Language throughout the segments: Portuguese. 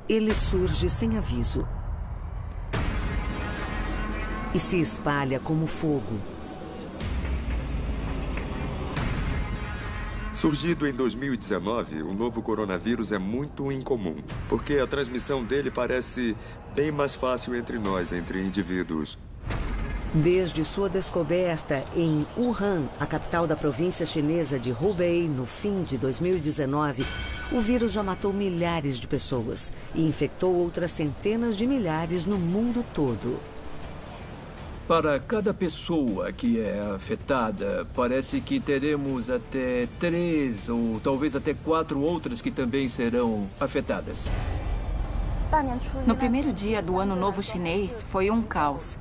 ele surge sem aviso e se espalha como fogo. Surgido em 2019, o novo coronavírus é muito incomum, porque a transmissão dele parece bem mais fácil entre nós, entre indivíduos. Desde sua descoberta em Wuhan, a capital da província chinesa de Hubei, no fim de 2019, o vírus já matou milhares de pessoas e infectou outras centenas de milhares no mundo todo. Para cada pessoa que é afetada, parece que teremos até 3 ou talvez até 4 outras que também serão afetadas. No primeiro dia do Ano Novo Chinês, foi um caos.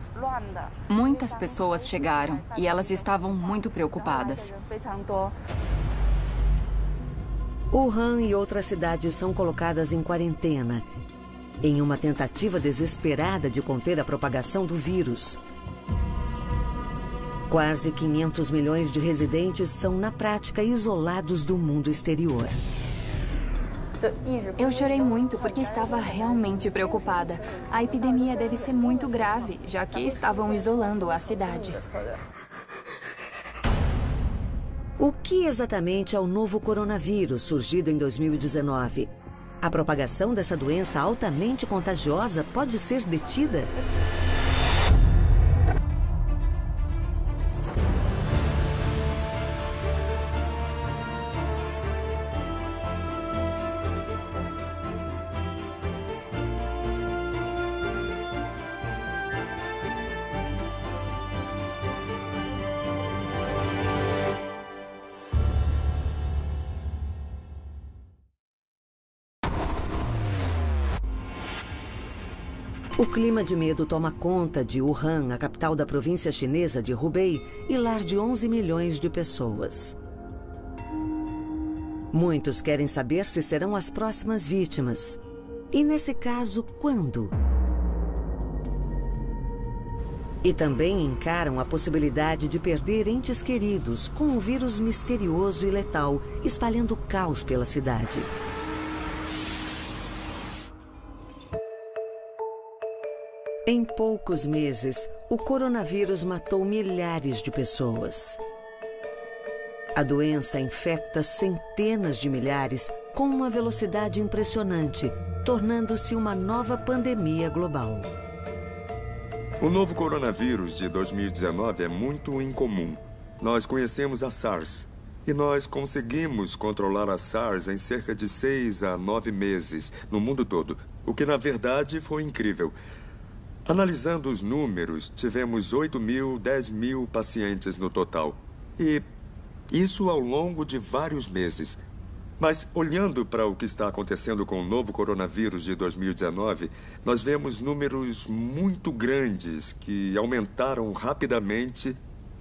Muitas pessoas chegaram e elas estavam muito preocupadas. Wuhan e outras cidades são colocadas em quarentena, em uma tentativa desesperada de conter a propagação do vírus. Quase 500 milhões de residentes são, na prática, isolados do mundo exterior. Eu chorei muito porque estava realmente preocupada. A epidemia deve ser muito grave, já que estavam isolando a cidade. O que exatamente é o novo coronavírus surgido em 2019? A propagação dessa doença altamente contagiosa pode ser detida? O clima de medo toma conta de Wuhan, a capital da província chinesa de Hubei, e lar de 11 milhões de pessoas. Muitos querem saber se serão as próximas vítimas. E nesse caso, quando? E também encaram a possibilidade de perder entes queridos com um vírus misterioso e letal, espalhando caos pela cidade. Em poucos meses, o coronavírus matou milhares de pessoas. A doença infecta centenas de milhares com uma velocidade impressionante, tornando-se uma nova pandemia global. O novo coronavírus de 2019 é muito incomum. Nós conhecemos a SARS e nós conseguimos controlar a SARS em cerca de 6 a 9 meses no mundo todo, o que na verdade foi incrível. Analisando os números, tivemos 8 mil, 10 mil pacientes no total. E isso ao longo de vários meses. Mas, olhando para o que está acontecendo com o novo coronavírus de 2019, nós vemos números muito grandes que aumentaram rapidamente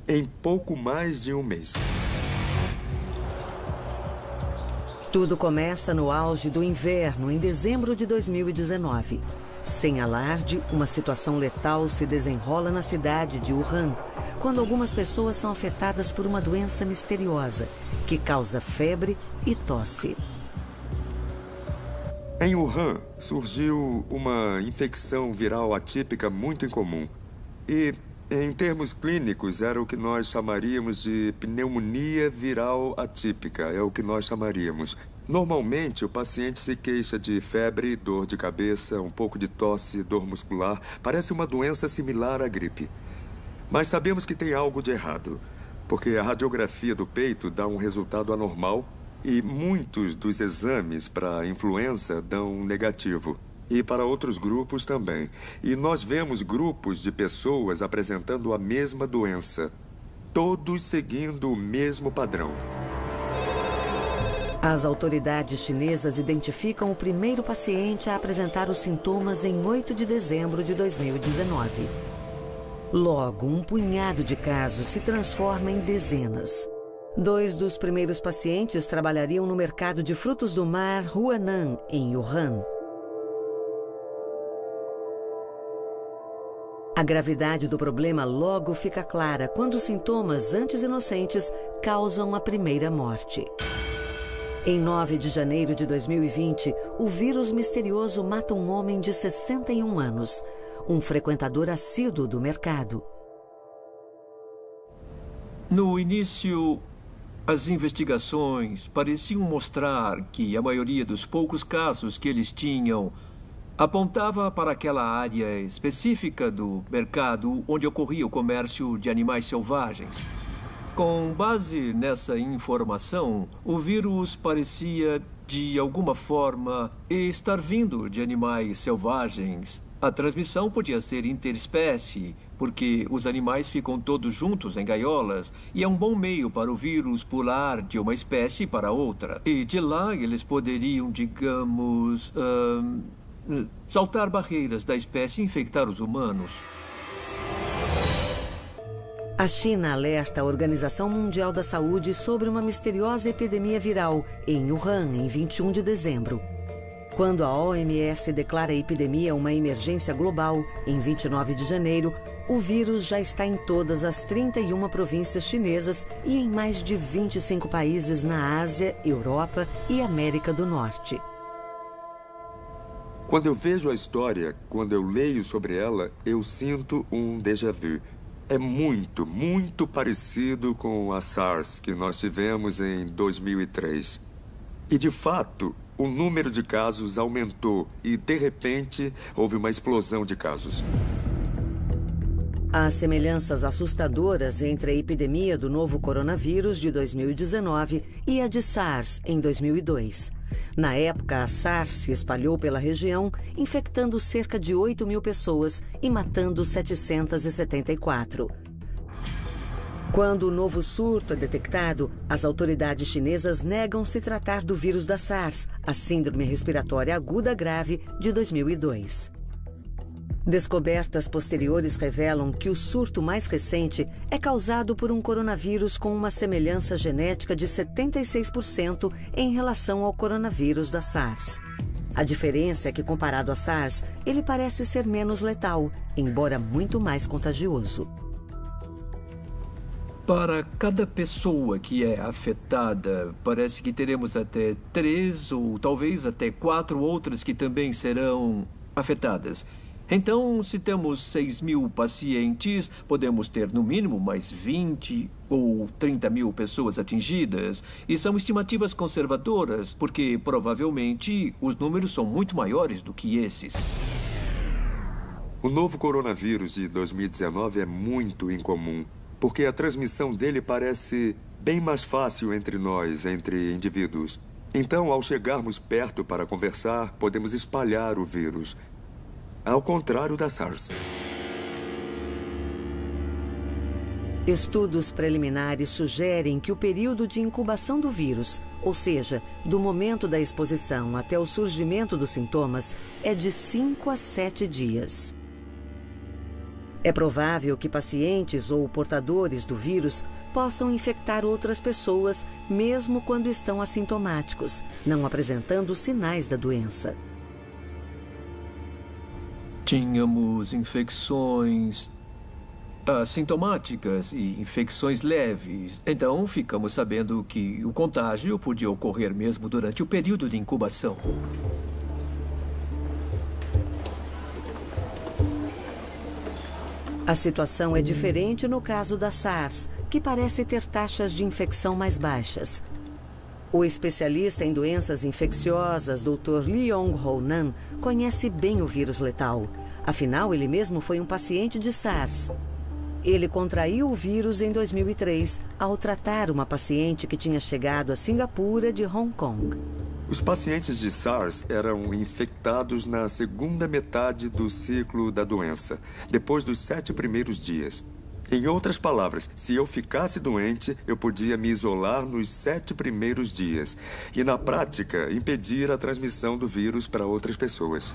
em pouco mais de um mês. Tudo começa no auge do inverno, em dezembro de 2019. Sem alarde, uma situação letal se desenrola na cidade de Wuhan, quando algumas pessoas são afetadas por uma doença misteriosa, que causa febre e tosse. Em Wuhan, surgiu uma infecção viral atípica muito incomum. E, em termos clínicos, era o que nós chamaríamos de pneumonia viral atípica, é o que nós chamaríamos. Normalmente, o paciente se queixa de febre, dor de cabeça, um pouco de tosse, dor muscular. Parece uma doença similar à gripe. Mas sabemos que tem algo de errado, porque a radiografia do peito dá um resultado anormal e muitos dos exames para influenza dão negativo. E para outros grupos também. E nós vemos grupos de pessoas apresentando a mesma doença, todos seguindo o mesmo padrão. As autoridades chinesas identificam o primeiro paciente a apresentar os sintomas em 8 de dezembro de 2019. Logo, um punhado de casos se transforma em dezenas. 2 dos primeiros pacientes trabalhariam no mercado de frutos do mar Huanan, em Wuhan. A gravidade do problema logo fica clara quando os sintomas, antes inocentes, causam a primeira morte. Em 9 de janeiro de 2020, o vírus misterioso mata um homem de 61 anos, um frequentador assíduo do mercado. No início, as investigações pareciam mostrar que a maioria dos poucos casos que eles tinham apontava para aquela área específica do mercado onde ocorria o comércio de animais selvagens. Com base nessa informação, o vírus parecia, de alguma forma, estar vindo de animais selvagens. A transmissão podia ser interespécie, porque os animais ficam todos juntos em gaiolas e é um bom meio para o vírus pular de uma espécie para outra. E de lá eles poderiam, digamos, saltar barreiras da espécie e infectar os humanos. A China alerta a Organização Mundial da Saúde sobre uma misteriosa epidemia viral em Wuhan, em 21 de dezembro. Quando a OMS declara a epidemia uma emergência global, em 29 de janeiro, o vírus já está em todas as 31 províncias chinesas e em mais de 25 países na Ásia, Europa e América do Norte. Quando eu vejo a história, quando eu leio sobre ela, eu sinto um déjà vu. É muito, muito parecido com a SARS que nós tivemos em 2003. E, de fato, o número de casos aumentou e, de repente, houve uma explosão de casos. Há semelhanças assustadoras entre a epidemia do novo coronavírus de 2019 e a de SARS em 2002. Na época, a SARS se espalhou pela região, infectando cerca de 8.000 pessoas e matando 774. Quando o novo surto é detectado, as autoridades chinesas negam se tratar do vírus da SARS, a Síndrome Respiratória Aguda Grave de 2002. Descobertas posteriores revelam que o surto mais recente é causado por um coronavírus com uma semelhança genética de 76% em relação ao coronavírus da SARS. A diferença é que, comparado à SARS, ele parece ser menos letal, embora muito mais contagioso. Para cada pessoa que é afetada, parece que teremos até 3 ou talvez até 4 outras que também serão afetadas. Então, se temos 6.000 pacientes, podemos ter no mínimo mais 20 ou 30.000 pessoas atingidas. E são estimativas conservadoras, porque provavelmente os números são muito maiores do que esses. O novo coronavírus de 2019 é muito incomum, porque a transmissão dele parece bem mais fácil entre nós, entre indivíduos. Então, ao chegarmos perto para conversar, podemos espalhar o vírus. Ao contrário da SARS. Estudos preliminares sugerem que o período de incubação do vírus, ou seja, do momento da exposição até o surgimento dos sintomas, é de 5 a 7 dias. É provável que pacientes ou portadores do vírus possam infectar outras pessoas mesmo quando estão assintomáticos, não apresentando sinais da doença. Tínhamos infecções assintomáticas e infecções leves. Então, ficamos sabendo que o contágio podia ocorrer mesmo durante o período de incubação. A situação é diferente no caso da SARS, que parece ter taxas de infecção mais baixas. O especialista em doenças infecciosas, Dr. Leong-Ho Nan, conhece bem o vírus letal. Afinal, ele mesmo foi um paciente de SARS. Ele contraiu o vírus em 2003, ao tratar uma paciente que tinha chegado a Singapura de Hong Kong. Os pacientes de SARS eram infectados na segunda metade do ciclo da doença, depois dos 7 primeiros dias. Em outras palavras, se eu ficasse doente, eu podia me isolar nos 7 primeiros dias e, na prática, impedir a transmissão do vírus para outras pessoas.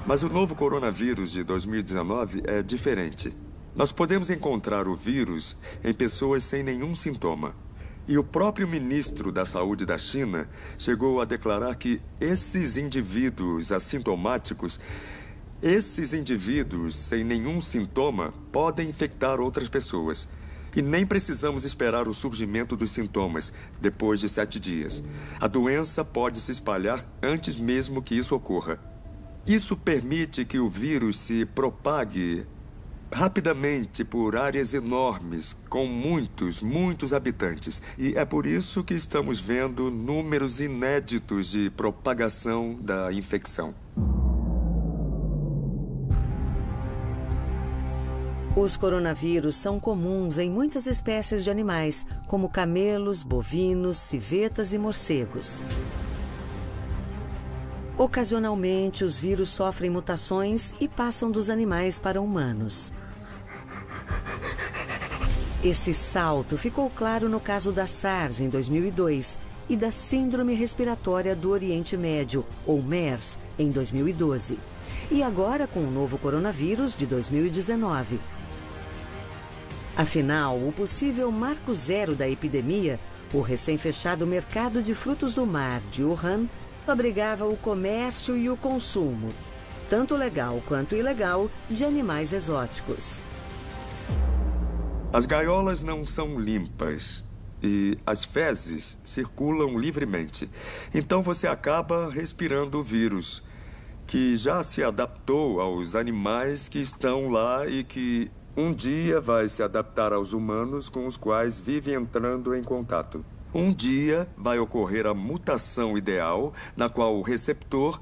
Mas o novo coronavírus de 2019 é diferente. Nós podemos encontrar o vírus em pessoas sem nenhum sintoma. E o próprio ministro da Saúde da China chegou a declarar que esses indivíduos assintomáticos, esses indivíduos sem nenhum sintoma, podem infectar outras pessoas. E nem precisamos esperar o surgimento dos sintomas depois de 7 dias. A doença pode se espalhar antes mesmo que isso ocorra. Isso permite que o vírus se propague rapidamente por áreas enormes, com muitos habitantes. E é por isso que estamos vendo números inéditos de propagação da infecção. Os coronavírus são comuns em muitas espécies de animais, como camelos, bovinos, civetas e morcegos. Ocasionalmente, os vírus sofrem mutações e passam dos animais para humanos. Esse salto ficou claro no caso da SARS em 2002 e da Síndrome Respiratória do Oriente Médio, ou MERS, em 2012. E agora com o novo coronavírus de 2019. Afinal, o possível marco zero da epidemia, o recém-fechado mercado de frutos do mar de Wuhan, abrigava o comércio e o consumo, tanto legal quanto ilegal, de animais exóticos. As gaiolas não são limpas e as fezes circulam livremente. Então você acaba respirando o vírus, que já se adaptou aos animais que estão lá e que um dia vai se adaptar aos humanos com os quais vive entrando em contato. Um dia vai ocorrer a mutação ideal, na qual o receptor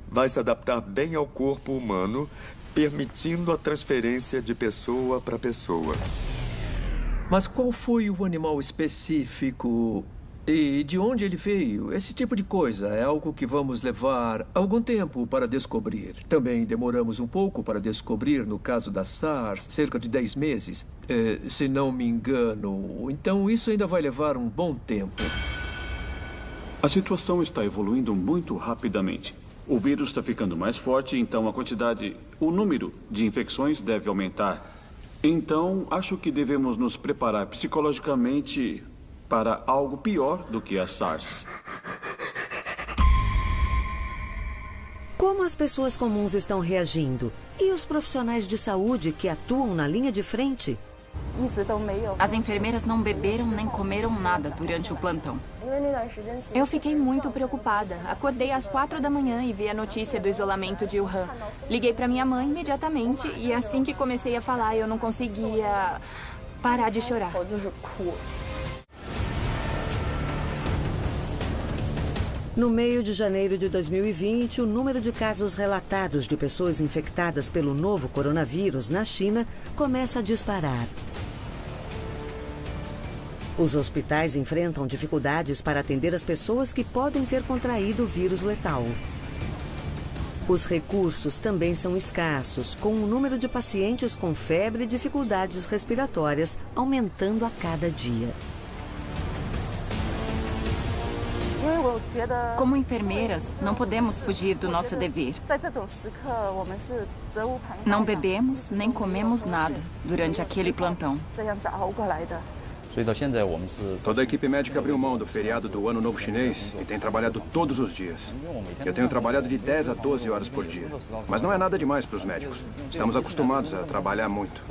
vai se adaptar bem ao corpo humano, permitindo a transferência de pessoa para pessoa. Mas qual foi o animal específico e de onde ele veio? Esse tipo de coisa é algo que vamos levar algum tempo para descobrir. Também demoramos um pouco para descobrir no caso da SARS, cerca de 10 meses, se não me engano. Então isso ainda vai levar um bom tempo. A situação está evoluindo muito rapidamente. O vírus está ficando mais forte, então o número de infecções deve aumentar. Então, acho que devemos nos preparar psicologicamente para algo pior do que a SARS. Como as pessoas comuns estão reagindo? E os profissionais de saúde que atuam na linha de frente? As enfermeiras não beberam nem comeram nada durante o plantão. Eu fiquei muito preocupada. Acordei às 4 da manhã e vi a notícia do isolamento de Wuhan. Liguei para minha mãe imediatamente e assim que comecei a falar, eu não conseguia parar de chorar. No meio de janeiro de 2020, o número de casos relatados de pessoas infectadas pelo novo coronavírus na China começa a disparar. Os hospitais enfrentam dificuldades para atender as pessoas que podem ter contraído o vírus letal. Os recursos também são escassos, com o número de pacientes com febre e dificuldades respiratórias aumentando a cada dia. Como enfermeiras, não podemos fugir do nosso dever. Não bebemos nem comemos nada durante aquele plantão. Toda a equipe médica abriu mão do feriado do Ano Novo Chinês e tem trabalhado todos os dias. Eu tenho trabalhado de 10 a 12 horas por dia. Mas não é nada demais para os médicos. Estamos acostumados a trabalhar muito.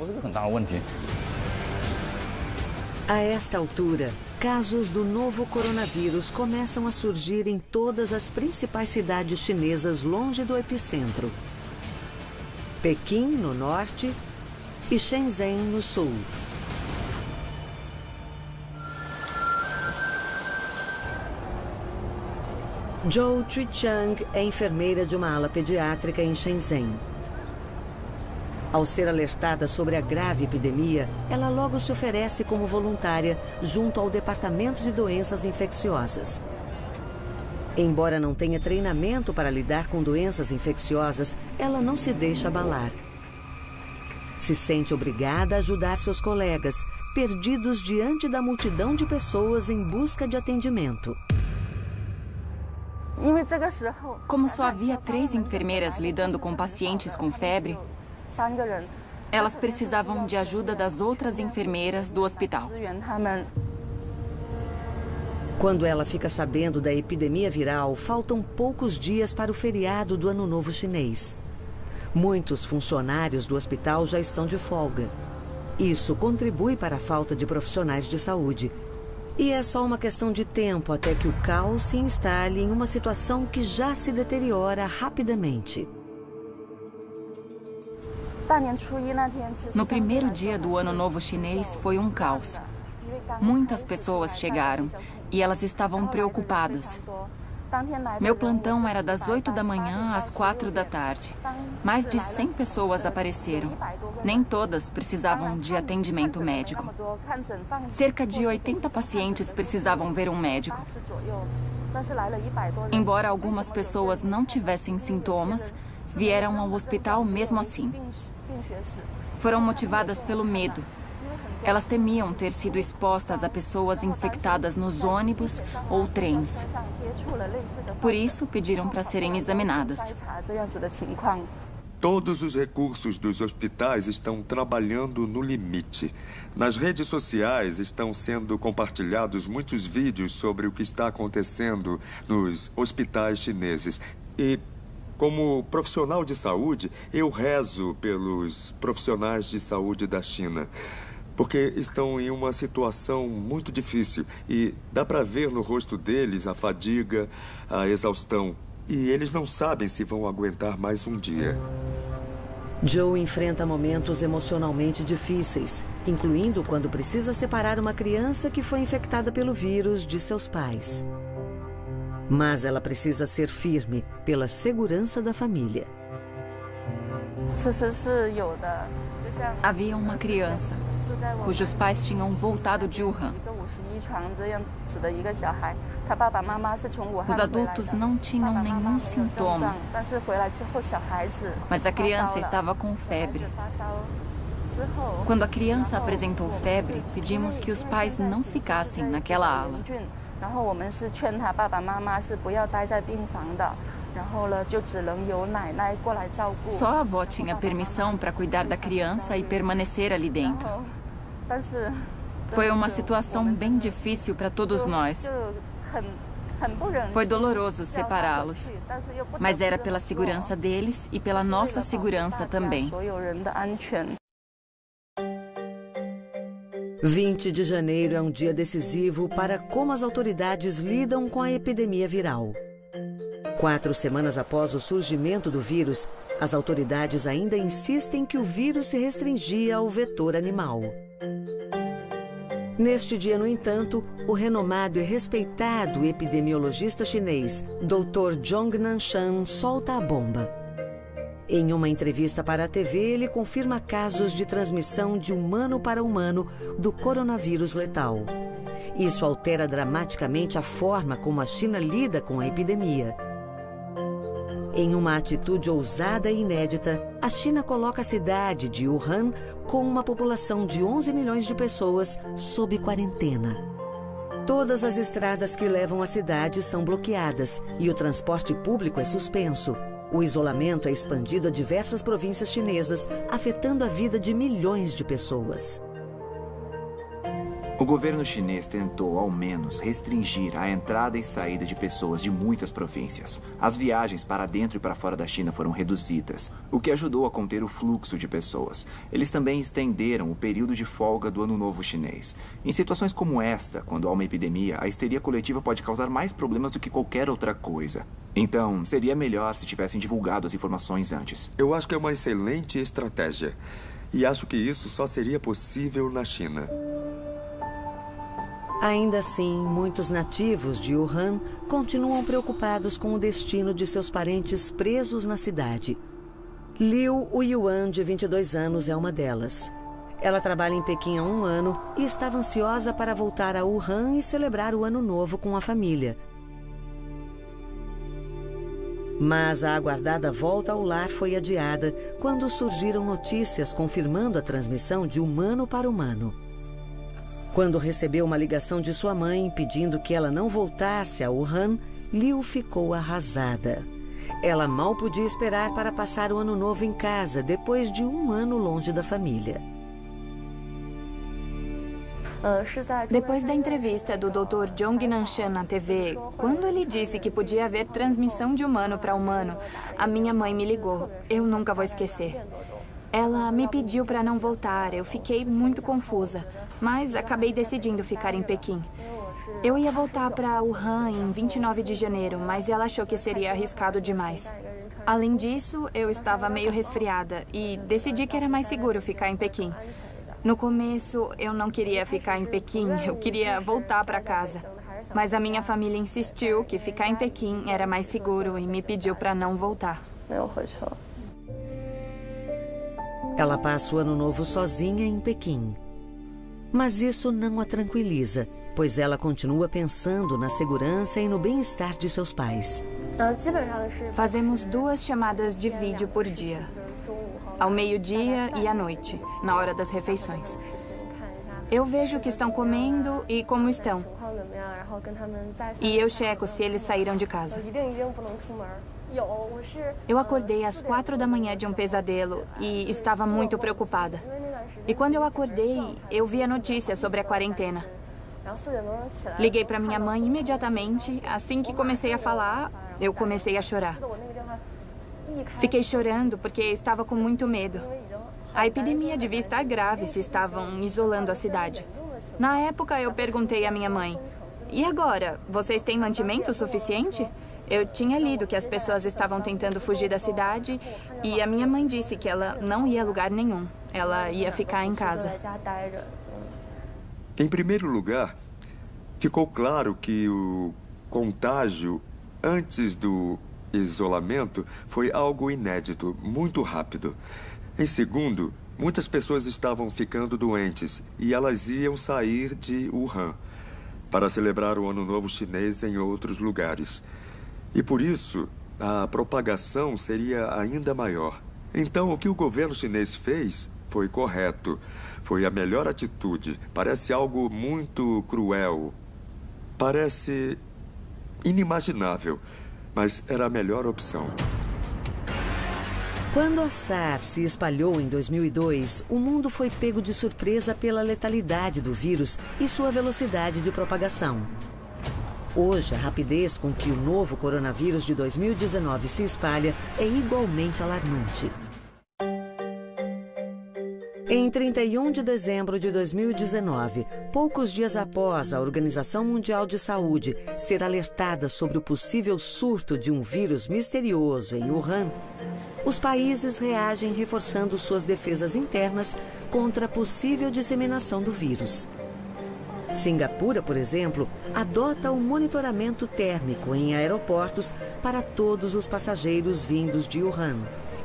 A esta altura, casos do novo coronavírus começam a surgir em todas as principais cidades chinesas longe do epicentro. Pequim, no norte, e Shenzhen, no sul. Zhou Chuichang é enfermeira de uma ala pediátrica em Shenzhen. Ao ser alertada sobre a grave epidemia, ela logo se oferece como voluntária junto ao Departamento de Doenças Infecciosas. Embora não tenha treinamento para lidar com doenças infecciosas, ela não se deixa abalar. Se sente obrigada a ajudar seus colegas, perdidos diante da multidão de pessoas em busca de atendimento. Como só havia 3 enfermeiras lidando com pacientes com febre, elas precisavam de ajuda das outras enfermeiras do hospital. Quando ela fica sabendo da epidemia viral, faltam poucos dias para o feriado do Ano Novo Chinês. Muitos funcionários do hospital já estão de folga. Isso contribui para a falta de profissionais de saúde. E é só uma questão de tempo até que o caos se instale em uma situação que já se deteriora rapidamente. No primeiro dia do Ano Novo Chinês foi um caos. Muitas pessoas chegaram e elas estavam preocupadas. Meu plantão era das 8 da manhã às 4 da tarde. Mais de 100 pessoas apareceram. Nem todas precisavam de atendimento médico. Cerca de 80 pacientes precisavam ver um médico. Embora algumas pessoas não tivessem sintomas, vieram ao hospital mesmo assim. Foram motivadas pelo medo. Elas temiam ter sido expostas a pessoas infectadas nos ônibus ou trens. Por isso, pediram para serem examinadas. Todos os recursos dos hospitais estão trabalhando no limite. Nas redes sociais estão sendo compartilhados muitos vídeos sobre o que está acontecendo nos hospitais chineses. E, como profissional de saúde, eu rezo pelos profissionais de saúde da China, porque estão em uma situação muito difícil e dá para ver no rosto deles a fadiga, a exaustão. E eles não sabem se vão aguentar mais um dia. Joe enfrenta momentos emocionalmente difíceis, incluindo quando precisa separar uma criança que foi infectada pelo vírus de seus pais. Mas ela precisa ser firme pela segurança da família. Havia uma criança cujos pais tinham voltado de Wuhan. Os adultos não tinham nenhum sintoma, mas a criança estava com febre. Quando a criança apresentou febre, pedimos que os pais não ficassem naquela ala. Só a avó tinha permissão para cuidar da criança e permanecer ali dentro. Foi uma situação bem difícil para todos nós. Foi doloroso separá-los, mas era pela segurança deles e pela nossa segurança também. 20 de janeiro é um dia decisivo para como as autoridades lidam com a epidemia viral. 4 semanas após o surgimento do vírus, as autoridades ainda insistem que o vírus se restringia ao vetor animal. Neste dia, no entanto, o renomado e respeitado epidemiologista chinês, Dr. Zhong Nanshan, solta a bomba. Em uma entrevista para a TV, ele confirma casos de transmissão de humano para humano do coronavírus letal. Isso altera dramaticamente a forma como a China lida com a epidemia. Em uma atitude ousada e inédita, a China coloca a cidade de Wuhan, com uma população de 11 milhões de pessoas, sob quarentena. Todas as estradas que levam à cidade são bloqueadas e o transporte público é suspenso. O isolamento é expandido a diversas províncias chinesas, afetando a vida de milhões de pessoas. O governo chinês tentou, ao menos, restringir a entrada e saída de pessoas de muitas províncias. As viagens para dentro e para fora da China foram reduzidas, o que ajudou a conter o fluxo de pessoas. Eles também estenderam o período de folga do Ano Novo Chinês. Em situações como esta, quando há uma epidemia, a histeria coletiva pode causar mais problemas do que qualquer outra coisa. Então, seria melhor se tivessem divulgado as informações antes. Eu acho que é uma excelente estratégia. E acho que isso só seria possível na China. Ainda assim, muitos nativos de Wuhan continuam preocupados com o destino de seus parentes presos na cidade. Liu Yuan, de 22 anos, é uma delas. Ela trabalha em Pequim há 1 ano e estava ansiosa para voltar a Wuhan e celebrar o Ano Novo com a família. Mas a aguardada volta ao lar foi adiada quando surgiram notícias confirmando a transmissão de humano para humano. Quando recebeu uma ligação de sua mãe pedindo que ela não voltasse a Wuhan, Liu ficou arrasada. Ela mal podia esperar para passar o Ano Novo em casa, depois de 1 ano longe da família. Depois da entrevista do Dr. Zhong Nanshan na TV, quando ele disse que podia haver transmissão de humano para humano, a minha mãe me ligou. Eu nunca vou esquecer. Ela me pediu para não voltar. Eu fiquei muito confusa, mas acabei decidindo ficar em Pequim. Eu ia voltar para Wuhan em 29 de janeiro, mas ela achou que seria arriscado demais. Além disso, eu estava meio resfriada e decidi que era mais seguro ficar em Pequim. No começo, eu não queria ficar em Pequim, eu queria voltar para casa. Mas a minha família insistiu que ficar em Pequim era mais seguro e me pediu para não voltar. Ela passa o ano novo sozinha em Pequim. Mas isso não a tranquiliza, pois ela continua pensando na segurança e no bem-estar de seus pais. Fazemos 2 chamadas de vídeo por dia, ao meio-dia e à noite, na hora das refeições. Eu vejo o que estão comendo e como estão. E eu checo se eles saíram de casa. Eu acordei às 4 da manhã de um pesadelo e estava muito preocupada. E quando eu acordei, eu vi a notícia sobre a quarentena. Liguei para minha mãe imediatamente. Assim que comecei a falar, eu comecei a chorar. Fiquei chorando porque estava com muito medo. A epidemia devia estar grave se estavam isolando a cidade. Na época, eu perguntei à minha mãe: e agora, vocês têm mantimento suficiente? Eu tinha lido que as pessoas estavam tentando fugir da cidade e a minha mãe disse que ela não ia a lugar nenhum. Ela ia ficar em casa. Em primeiro lugar, ficou claro que o contágio antes do isolamento foi algo inédito, muito rápido. Em segundo, muitas pessoas estavam ficando doentes e elas iam sair de Wuhan para celebrar o Ano Novo Chinês em outros lugares. E por isso, a propagação seria ainda maior. Então, o que o governo chinês fez foi correto. Foi a melhor atitude. Parece algo muito cruel. Parece inimaginável, mas era a melhor opção. Quando a SARS se espalhou em 2002, o mundo foi pego de surpresa pela letalidade do vírus e sua velocidade de propagação. Hoje, a rapidez com que o novo coronavírus de 2019 se espalha é igualmente alarmante. Em 31 de dezembro de 2019, poucos dias após a Organização Mundial de Saúde ser alertada sobre o possível surto de um vírus misterioso em Wuhan, os países reagem reforçando suas defesas internas contra a possível disseminação do vírus. Singapura, por exemplo, adota o monitoramento térmico em aeroportos para todos os passageiros vindos de Wuhan.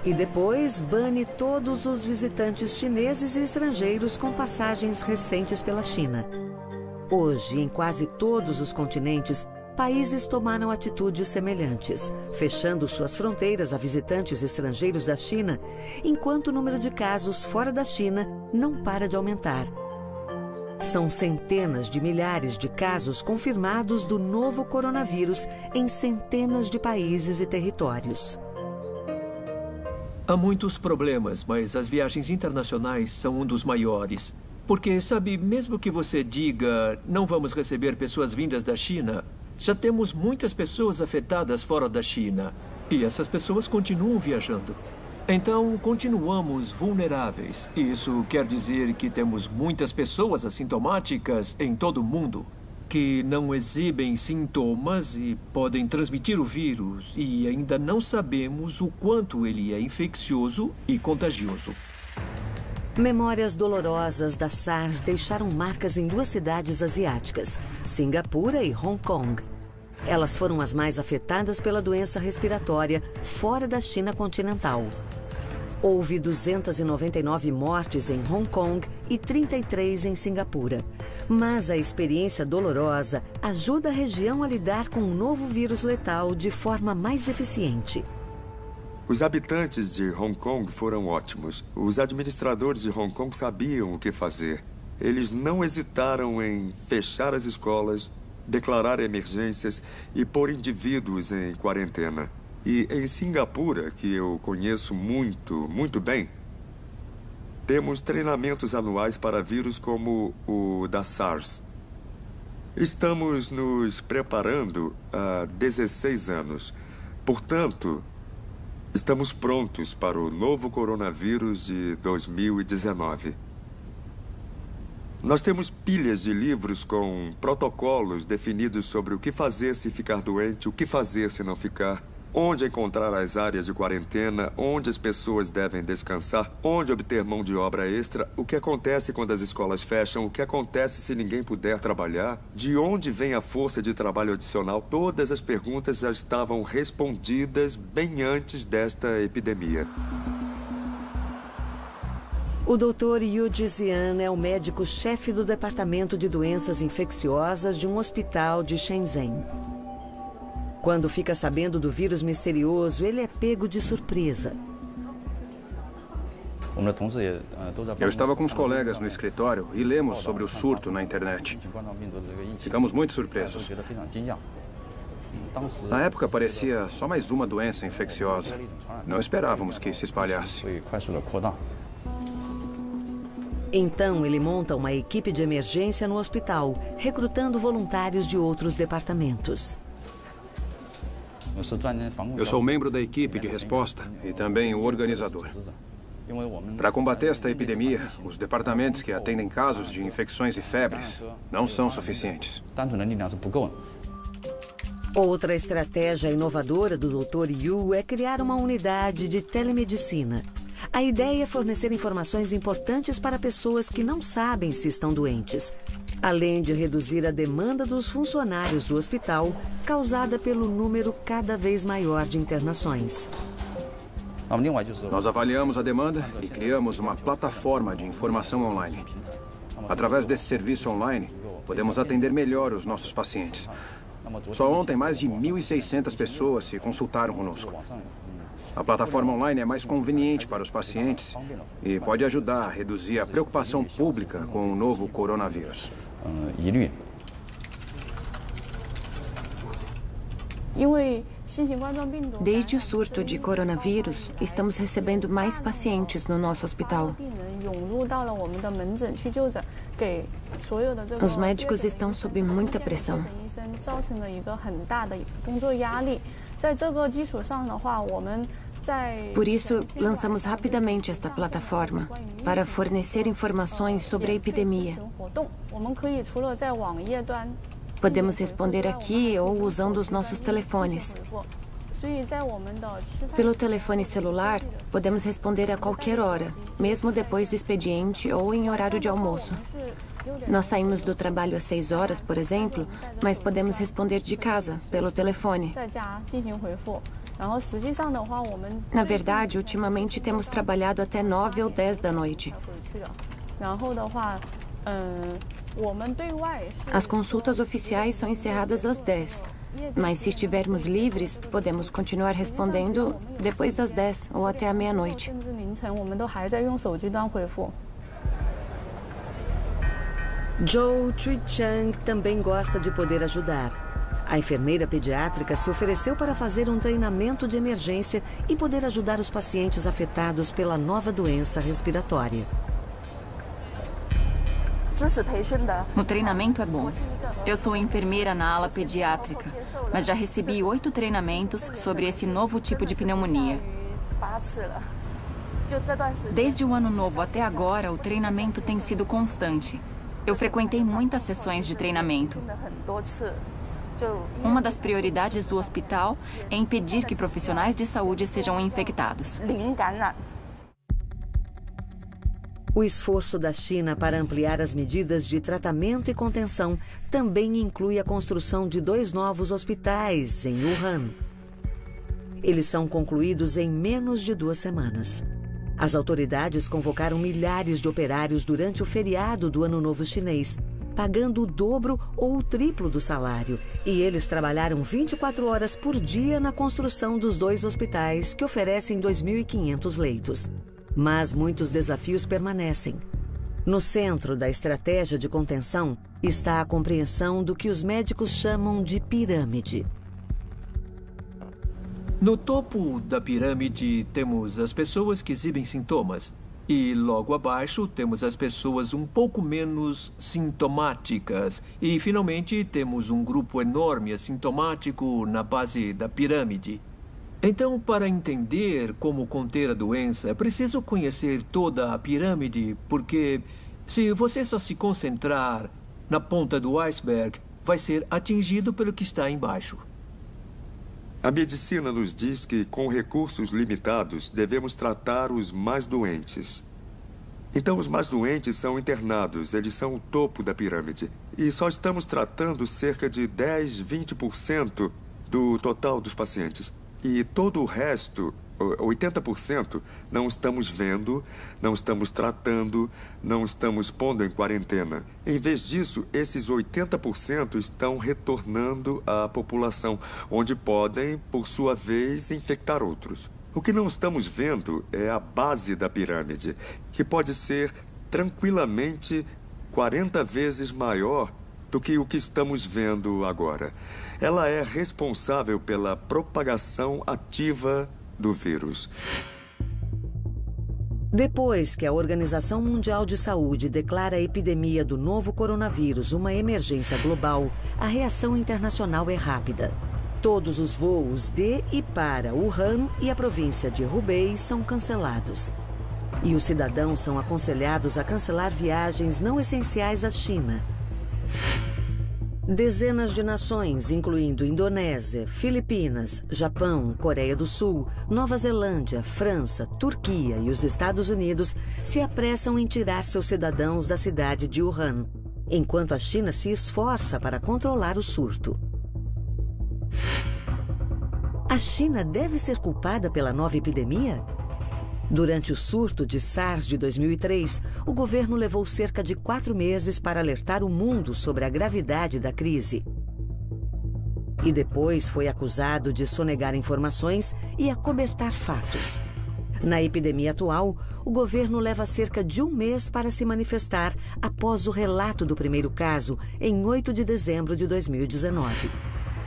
E depois bane todos os visitantes chineses e estrangeiros com passagens recentes pela China. Hoje, em quase todos os continentes, países tomaram atitudes semelhantes, fechando suas fronteiras a visitantes estrangeiros da China, enquanto o número de casos fora da China não para de aumentar. São centenas de milhares de casos confirmados do novo coronavírus em centenas de países e territórios. Há muitos problemas, mas as viagens internacionais são um dos maiores. Porque, sabe, mesmo que você diga não vamos receber pessoas vindas da China, já temos muitas pessoas afetadas fora da China. E essas pessoas continuam viajando. Então, continuamos vulneráveis. Isso quer dizer que temos muitas pessoas assintomáticas em todo o mundo que não exibem sintomas e podem transmitir o vírus, e ainda não sabemos o quanto ele é infeccioso e contagioso. Memórias dolorosas da SARS deixaram marcas em 2 cidades asiáticas, Singapura e Hong Kong. Elas foram as mais afetadas pela doença respiratória fora da China continental. Houve 299 mortes em Hong Kong e 33 em Singapura. Mas a experiência dolorosa ajuda a região a lidar com um novo vírus letal de forma mais eficiente. Os habitantes de Hong Kong foram ótimos. Os administradores de Hong Kong sabiam o que fazer. Eles não hesitaram em fechar as escolas, declarar emergências e pôr indivíduos em quarentena. E em Singapura, que eu conheço muito bem, temos treinamentos anuais para vírus como o da SARS. Estamos nos preparando há 16 anos. Portanto, Estamos prontos para o novo coronavírus de 2019. Nós temos pilhas de livros com protocolos definidos sobre o que fazer se ficar doente, o que fazer se não ficar, onde encontrar as áreas de quarentena, onde as pessoas devem descansar, onde obter mão de obra extra, o que acontece quando as escolas fecham, o que acontece se ninguém puder trabalhar, de onde vem a força de trabalho adicional. Todas as perguntas já estavam respondidas bem antes desta epidemia. O Dr. Yu Jixian é o médico-chefe do Departamento de Doenças Infecciosas de um hospital de Shenzhen. Quando fica sabendo do vírus misterioso, ele é pego de surpresa. Eu estava com os colegas no escritório e lemos sobre o surto na internet. Ficamos muito surpresos. Na época, parecia só mais uma doença infecciosa. Não esperávamos que se espalhasse. Então, ele monta uma equipe de emergência no hospital, recrutando voluntários de outros departamentos. Eu sou membro da equipe de resposta e também o organizador. Para combater esta epidemia, os departamentos que atendem casos de infecções e febres não são suficientes. Outra estratégia inovadora do Dr. Yu é criar uma unidade de telemedicina. A ideia é fornecer informações importantes para pessoas que não sabem se estão doentes, além de reduzir a demanda dos funcionários do hospital, causada pelo número cada vez maior de internações. Nós avaliamos a demanda e criamos uma plataforma de informação online. Através desse serviço online, podemos atender melhor os nossos pacientes. Só ontem, mais de 1.600 pessoas se consultaram conosco. A plataforma online é mais conveniente para os pacientes e pode ajudar a reduzir a preocupação pública com o novo coronavírus. Desde o surto de coronavírus, estamos recebendo mais pacientes no nosso hospital. Os médicos estão sob muita pressão. Por isso, lançamos rapidamente esta plataforma para fornecer informações sobre a epidemia. Podemos responder aqui ou usando os nossos telefones. Pelo telefone celular, podemos responder a qualquer hora, mesmo depois do expediente ou em horário de almoço. Nós saímos do trabalho às 6 horas, por exemplo, mas podemos responder de casa, pelo telefone. Na verdade, ultimamente temos trabalhado até 9 ou 10 da noite. As consultas oficiais são encerradas às 10. Mas se estivermos livres, podemos continuar respondendo depois das 10 ou até a meia-noite. Zhou Chuichang também gosta de poder ajudar. A enfermeira pediátrica se ofereceu para fazer um treinamento de emergência e poder ajudar os pacientes afetados pela nova doença respiratória. O treinamento é bom. Eu sou enfermeira na ala pediátrica, mas já recebi 8 treinamentos sobre esse novo tipo de pneumonia. Desde o ano novo até agora, o treinamento tem sido constante. Eu frequentei muitas sessões de treinamento. Uma das prioridades do hospital é impedir que profissionais de saúde sejam infectados. O esforço da China para ampliar as medidas de tratamento e contenção também inclui a construção de 2 novos hospitais em Wuhan. Eles são concluídos em menos de 2 semanas. As autoridades convocaram milhares de operários durante o feriado do Ano Novo Chinês, pagando o dobro ou o triplo do salário. E eles trabalharam 24 horas por dia na construção dos 2 hospitais que oferecem 2.500 leitos. Mas muitos desafios permanecem. No centro da estratégia de contenção está a compreensão do que os médicos chamam de pirâmide. No topo da pirâmide temos as pessoas que exibem sintomas. E logo abaixo temos as pessoas um pouco menos sintomáticas. E finalmente temos um grupo enorme assintomático na base da pirâmide. Então, para entender como conter a doença, é preciso conhecer toda a pirâmide, porque se você só se concentrar na ponta do iceberg, vai ser atingido pelo que está embaixo. A medicina nos diz que, com recursos limitados, devemos tratar os mais doentes. Então, os mais doentes são internados, eles são o topo da pirâmide. E só estamos tratando cerca de 10, 20% do total dos pacientes. E todo o resto, 80%, não estamos vendo, não estamos tratando, não estamos pondo em quarentena. Em vez disso, esses 80% estão retornando à população, onde podem, por sua vez, infectar outros. O que não estamos vendo é a base da pirâmide, que pode ser tranquilamente 40 vezes maior do que o que estamos vendo agora. Ela é responsável pela propagação ativa do vírus. Depois que a Organização Mundial de Saúde declara a epidemia do novo coronavírus uma emergência global, a reação internacional é rápida. Todos os voos de e para Wuhan e a província de Hubei são cancelados. E os cidadãos são aconselhados a cancelar viagens não essenciais à China. Dezenas de nações, incluindo Indonésia, Filipinas, Japão, Coreia do Sul, Nova Zelândia, França, Turquia e os Estados Unidos, se apressam em tirar seus cidadãos da cidade de Wuhan, enquanto a China se esforça para controlar o surto. A China deve ser culpada pela nova epidemia? Durante o surto de SARS de 2003, o governo levou cerca de 4 meses para alertar o mundo sobre a gravidade da crise. E depois foi acusado de sonegar informações e acobertar fatos. Na epidemia atual, o governo leva cerca de 1 mês para se manifestar após o relato do primeiro caso, em 8 de dezembro de 2019.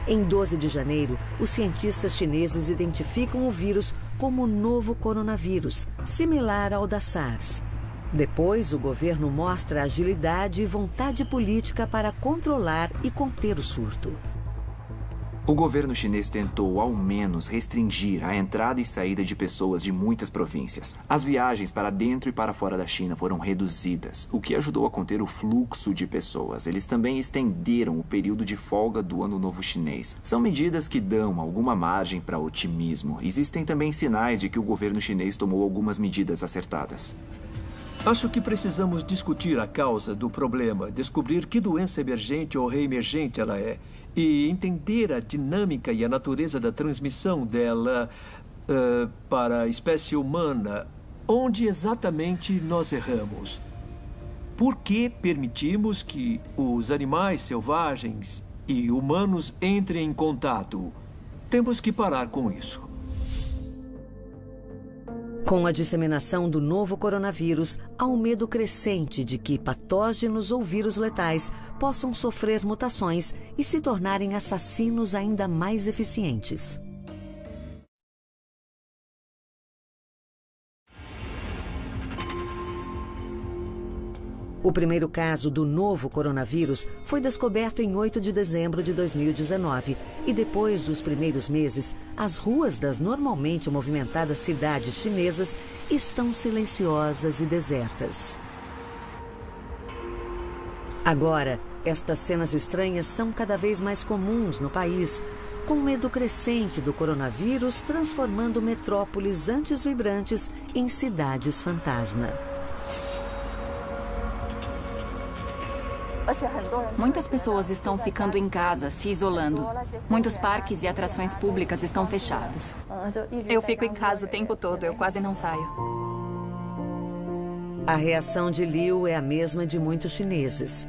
Em 12 de janeiro, os cientistas chineses identificam o vírus como o novo coronavírus, similar ao da SARS. Depois, o governo mostra agilidade e vontade política para controlar e conter o surto. O governo chinês tentou, ao menos, restringir a entrada e saída de pessoas de muitas províncias. As viagens para dentro e para fora da China foram reduzidas, o que ajudou a conter o fluxo de pessoas. Eles também estenderam o período de folga do Ano Novo Chinês. São medidas que dão alguma margem para otimismo. Existem também sinais de que o governo chinês tomou algumas medidas acertadas. Acho que precisamos discutir a causa do problema, descobrir que doença emergente ou reemergente ela é e entender a dinâmica e a natureza da transmissão dela para a espécie humana. Onde exatamente nós erramos? Por que permitimos que os animais selvagens e humanos entrem em contato? Temos que parar com isso. Com a disseminação do novo coronavírus, há um medo crescente de que patógenos ou vírus letais possam sofrer mutações e se tornarem assassinos ainda mais eficientes. O primeiro caso do novo coronavírus foi descoberto em 8 de dezembro de 2019 e depois dos primeiros meses, as ruas das normalmente movimentadas cidades chinesas estão silenciosas e desertas. Agora, estas cenas estranhas são cada vez mais comuns no país, com medo crescente do coronavírus transformando metrópoles antes vibrantes em cidades fantasma. Muitas pessoas estão ficando em casa, se isolando. Muitos parques e atrações públicas estão fechados. Eu fico em casa o tempo todo, eu quase não saio. A reação de Liu é a mesma de muitos chineses.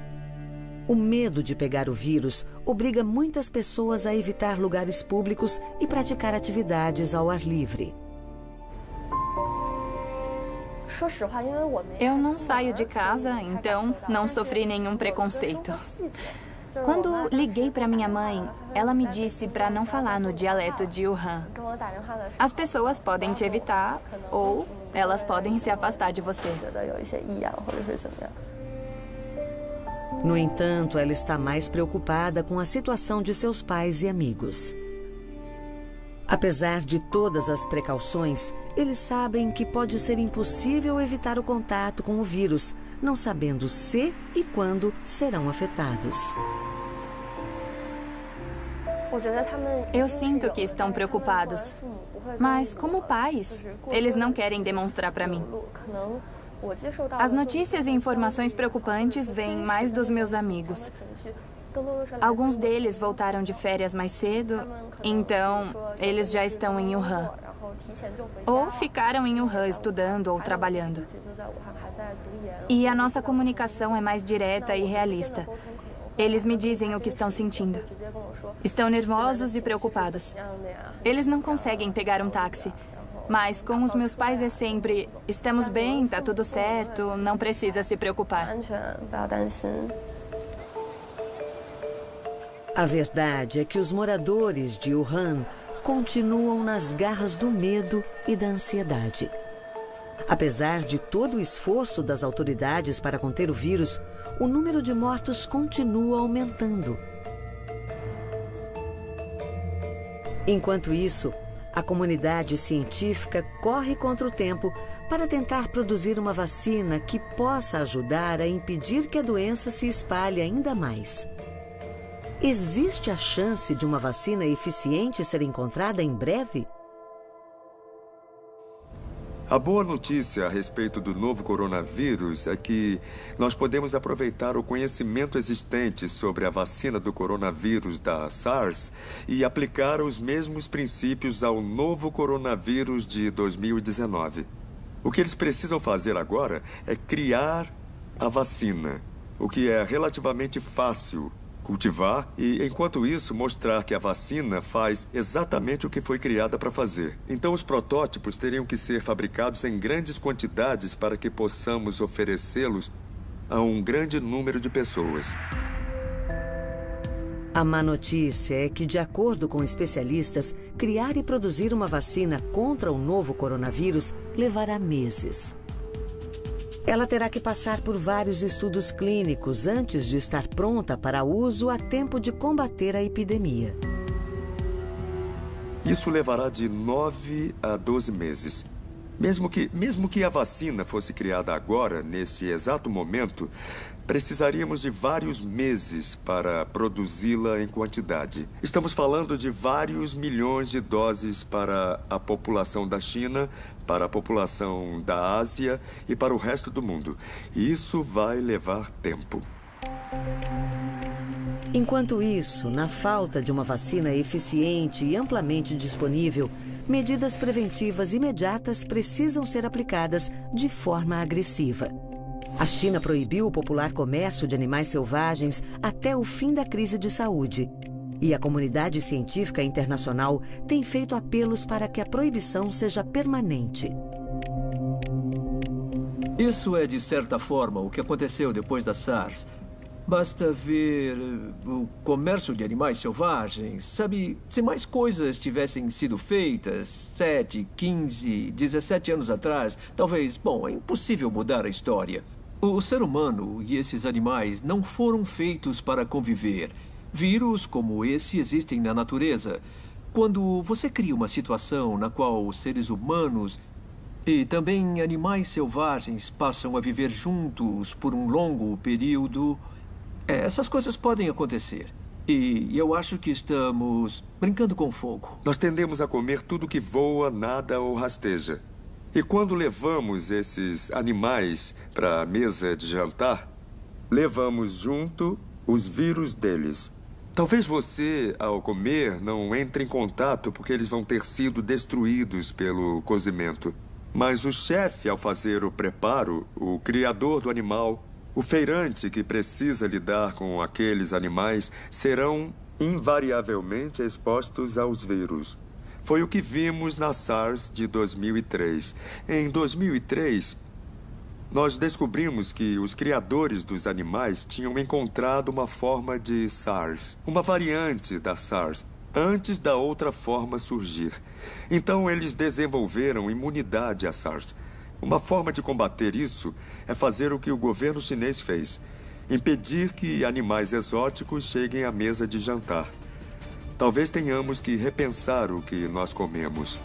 O medo de pegar o vírus obriga muitas pessoas a evitar lugares públicos e praticar atividades ao ar livre. Eu não saio de casa, então não sofri nenhum preconceito. Quando liguei para minha mãe, ela me disse para não falar no dialeto de Wuhan. As pessoas podem te evitar ou elas podem se afastar de você. No entanto, ela está mais preocupada com a situação de seus pais e amigos. Apesar de todas as precauções, eles sabem que pode ser impossível evitar o contato com o vírus, não sabendo se e quando serão afetados. Eu sinto que estão preocupados, mas como pais, eles não querem demonstrar para mim. As notícias e informações preocupantes vêm mais dos meus amigos. Alguns deles voltaram de férias mais cedo, então eles já estão em Wuhan. Ou ficaram em Wuhan estudando ou trabalhando. E a nossa comunicação é mais direta e realista. Eles me dizem o que estão sentindo. Estão nervosos e preocupados. Eles não conseguem pegar um táxi. Mas com os meus pais é sempre: estamos bem, tá tudo certo, não precisa se preocupar. A verdade é que os moradores de Wuhan continuam nas garras do medo e da ansiedade. Apesar de todo o esforço das autoridades para conter o vírus, o número de mortos continua aumentando. Enquanto isso, a comunidade científica corre contra o tempo para tentar produzir uma vacina que possa ajudar a impedir que a doença se espalhe ainda mais. Existe a chance de uma vacina eficiente ser encontrada em breve? A boa notícia a respeito do novo coronavírus é que nós podemos aproveitar o conhecimento existente sobre a vacina do coronavírus da SARS e aplicar os mesmos princípios ao novo coronavírus de 2019. O que eles precisam fazer agora é criar a vacina, o que é relativamente fácil cultivar e, enquanto isso, mostrar que a vacina faz exatamente o que foi criada para fazer. Então, os protótipos teriam que ser fabricados em grandes quantidades para que possamos oferecê-los a um grande número de pessoas. A má notícia é que, de acordo com especialistas, criar e produzir uma vacina contra o novo coronavírus levará meses. Ela terá que passar por vários estudos clínicos antes de estar pronta para uso a tempo de combater a epidemia. Isso levará de 9 a 12 meses. Mesmo que a vacina fosse criada agora, nesse exato momento, precisaríamos de vários meses para produzi-la em quantidade. Estamos falando de vários milhões de doses para a população da China, para a população da Ásia e para o resto do mundo. E isso vai levar tempo. Enquanto isso, na falta de uma vacina eficiente e amplamente disponível, medidas preventivas imediatas precisam ser aplicadas de forma agressiva. A China proibiu o popular comércio de animais selvagens até o fim da crise de saúde. E a comunidade científica internacional tem feito apelos para que a proibição seja permanente. Isso é, de certa forma, o que aconteceu depois da SARS. Basta ver o comércio de animais selvagens. Sabe, se mais coisas tivessem sido feitas 7, 15, 17 anos atrás, talvez, é impossível mudar a história. O ser humano e esses animais não foram feitos para conviver. Vírus como esse existem na natureza. Quando você cria uma situação na qual os seres humanos e também animais selvagens passam a viver juntos por um longo período, essas coisas podem acontecer. E eu acho que estamos brincando com fogo. Nós tendemos a comer tudo que voa, nada ou rasteja. E quando levamos esses animais para a mesa de jantar, levamos junto os vírus deles. Talvez você, ao comer, não entre em contato porque eles vão ter sido destruídos pelo cozimento. Mas o chefe, ao fazer o preparo, o criador do animal, o feirante que precisa lidar com aqueles animais, serão invariavelmente expostos aos vírus. Foi o que vimos na SARS de 2003. Em 2003, nós descobrimos que os criadores dos animais tinham encontrado uma forma de SARS, uma variante da SARS, antes da outra forma surgir. Então, eles desenvolveram imunidade à SARS. Uma forma de combater isso é fazer o que o governo chinês fez: impedir que animais exóticos cheguem à mesa de jantar. Talvez tenhamos que repensar o que nós comemos.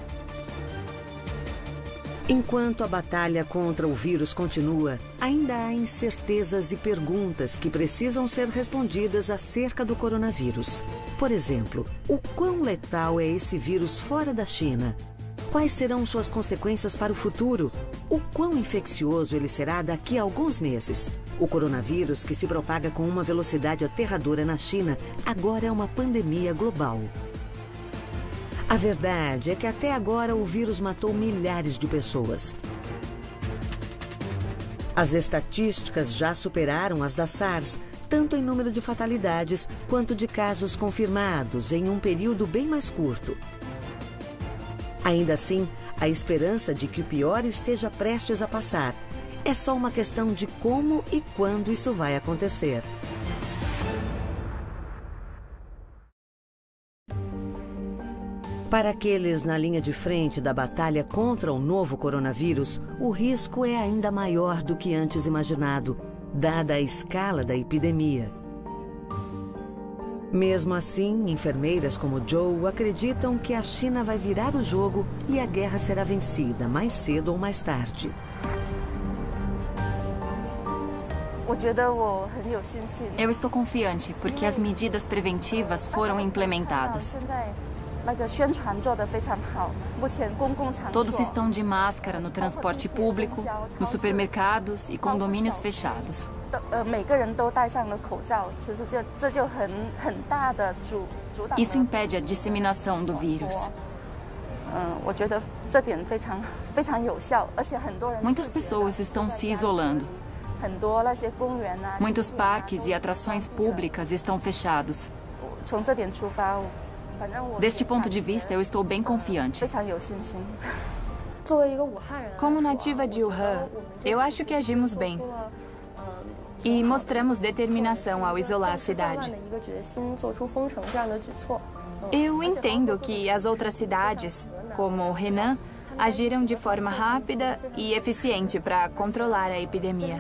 Enquanto a batalha contra o vírus continua, ainda há incertezas e perguntas que precisam ser respondidas acerca do coronavírus. Por exemplo, o quão letal é esse vírus fora da China? Quais serão suas consequências para o futuro? O quão infeccioso ele será daqui a alguns meses? O coronavírus, que se propaga com uma velocidade aterradora na China, agora é uma pandemia global. A verdade é que até agora o vírus matou milhares de pessoas. As estatísticas já superaram as da SARS, tanto em número de fatalidades quanto de casos confirmados em um período bem mais curto. Ainda assim, a esperança de que o pior esteja prestes a passar é só uma questão de como e quando isso vai acontecer. Para aqueles na linha de frente da batalha contra o novo coronavírus, o risco é ainda maior do que antes imaginado, dada a escala da epidemia. Mesmo assim, enfermeiras como Joe acreditam que a China vai virar o jogo e a guerra será vencida mais cedo ou mais tarde. Eu estou confiante porque as medidas preventivas foram implementadas. Todos estão de máscara no transporte público, nos supermercados e condomínios fechados. Isso impede a disseminação do vírus. Muitas pessoas estão se isolando. Muitos parques e atrações públicas estão fechados. Deste ponto de vista, eu estou bem confiante. Como nativa de Wuhan, eu acho que agimos bem. E mostramos determinação ao isolar a cidade. Eu entendo que as outras cidades, como Henan, agiram de forma rápida e eficiente para controlar a epidemia.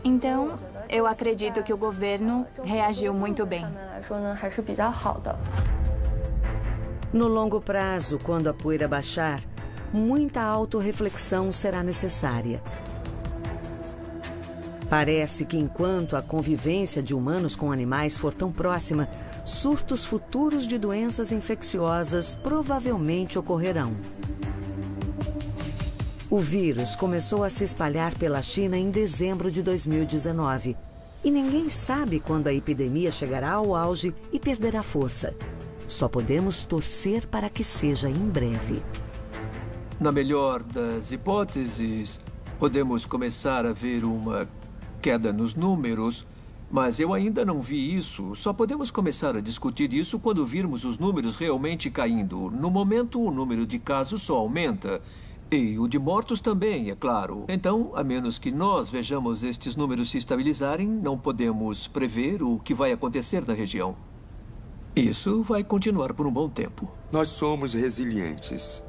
Então, eu acredito que o governo reagiu muito bem. No longo prazo, quando a poeira baixar, muita autorreflexão será necessária. Parece que enquanto a convivência de humanos com animais for tão próxima, surtos futuros de doenças infecciosas provavelmente ocorrerão. O vírus começou a se espalhar pela China em dezembro de 2019 e ninguém sabe quando a epidemia chegará ao auge e perderá força. Só podemos torcer para que seja em breve. Na melhor das hipóteses, podemos começar a ver uma queda nos números, mas eu ainda não vi isso. Só podemos começar a discutir isso quando virmos os números realmente caindo. No momento, o número de casos só aumenta. E o de mortos também, é claro. Então, a menos que nós vejamos estes números se estabilizarem, não podemos prever o que vai acontecer na região. Isso vai continuar por um bom tempo. Nós somos resilientes.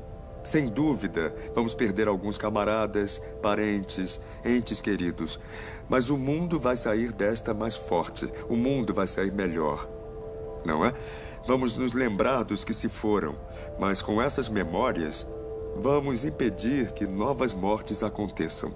Sem dúvida, vamos perder alguns camaradas, parentes, entes queridos. Mas o mundo vai sair desta mais forte. O mundo vai sair melhor. Não é? Vamos nos lembrar dos que se foram. Mas com essas memórias, vamos impedir que novas mortes aconteçam.